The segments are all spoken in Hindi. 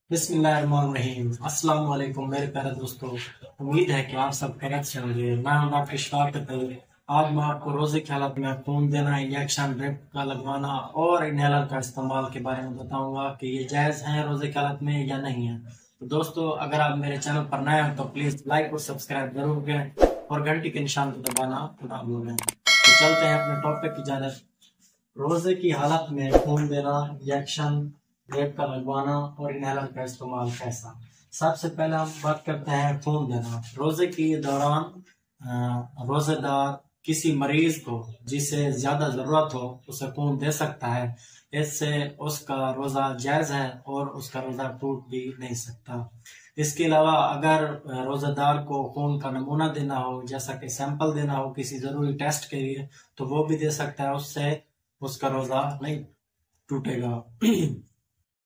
बिस्मिल्लाहिर्रहमानिर्रहीम। अस्सलाम वालेकुम मेरे प्यारे दोस्तों। उम्मीद है कि आप सब खैरियत से होंगे। मैं हूं आपके शिफाकत अली। आज मैं आपको रोजे की हालत में खून देना, इंजेक्शन, ड्रिप का लगवाना और इनहेलर का इस्तेमाल के बारे में बताऊंगा कि ये जायज़ है रोजे की हालत में या नहीं है। तो दोस्तों, अगर आप मेरे चैनल पर नए हैं तो प्लीज़ लाइक और सब्सक्राइब जरूर करें और घंटी के निशान को दबाना ना भूलें। तो चलते हैं अपने टॉपिक की जानब। रोजे की हालत में खून देना, इंजेक्शन, ड्रिप का लगवाना और इनहेलर का इस्तेमाल कैसा। सबसे पहले हम बात करते हैं खून देना। रोजे के दौरान रोजेदार किसी मरीज को जिसे ज्यादा जरूरत हो उसे खून दे सकता है। इससे उसका रोजा जायज है और उसका रोजा टूट भी नहीं सकता। इसके अलावा अगर रोजेदार को खून का नमूना देना हो, जैसा कि सैंपल देना हो किसी जरूरी टेस्ट के लिए, तो वो भी दे सकता है। उससे उसका रोजा नहीं टूटेगा।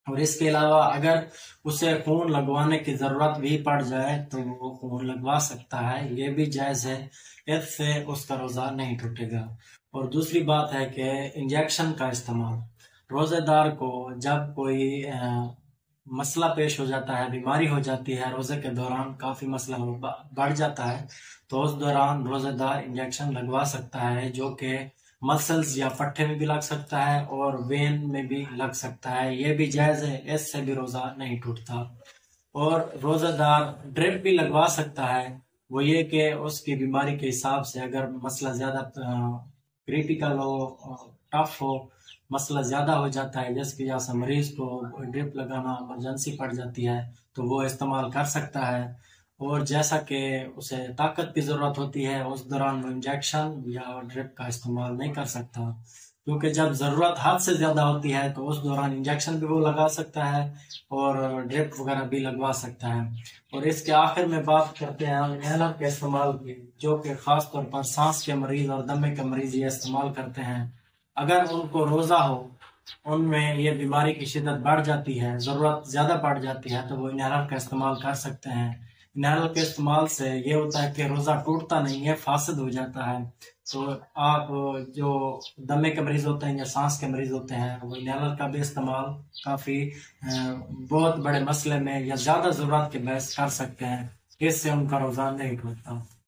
और इसके अलावा अगर उसे खून लगवाने की जरूरत भी पड़ जाए तो वो खून लगवा सकता है, ये भी जायज है। इससे उसका रोजा नहीं टूटेगा। और दूसरी बात है कि इंजेक्शन का इस्तेमाल, रोजेदार को जब कोई मसला पेश हो जाता है, बीमारी हो जाती है, रोजे के दौरान काफी मसला बढ़ जाता है, तो उस दौरान रोजेदार इंजेक्शन लगवा सकता है, जो कि मसल्स या पट्टे में भी लग सकता है और वेन में भी लग सकता है। ये भी जायज है, इससे भी रोजा नहीं टूटता। और रोजादार ड्रिप भी लगवा सकता है। वो ये कि उसकी बीमारी के हिसाब से अगर मसला ज्यादा क्रिटिकल हो, टफ हो, मसला ज्यादा हो जाता है, जिसकी वजह से मरीज को ड्रिप लगाना इमरजेंसी पड़ जाती है, तो वो इस्तेमाल कर सकता है। और जैसा कि उसे ताकत की जरूरत होती है, उस दौरान वो इंजेक्शन या ड्रिप का इस्तेमाल नहीं कर सकता, क्योंकि जब जरूरत हद से ज्यादा होती है तो उस दौरान इंजेक्शन भी वो लगा सकता है और ड्रिप वगैरह भी लगवा सकता है। और इसके आखिर में बात करते हैं हम इनहेलर के इस्तेमाल की, जो कि खास तौर पर सांस के मरीज और दमे के मरीज ये इस्तेमाल करते हैं। अगर उनको रोजा हो, उनमें ये बीमारी की शिद्दत बढ़ जाती है, जरूरत ज्यादा बढ़ जाती है, तो वो इनहेलर का इस्तेमाल कर सकते हैं। इनहेलर के इस्तेमाल से ये होता है कि रोजा टूटता नहीं है, फासद हो जाता है। तो आप जो दमे के मरीज होते हैं या सांस के मरीज होते हैं, वो इनहेलर का भी इस्तेमाल काफी बहुत बड़े मसले में या ज्यादा जरूरत के बहस कर सकते हैं। इससे उनका रोजा नहीं टूटता।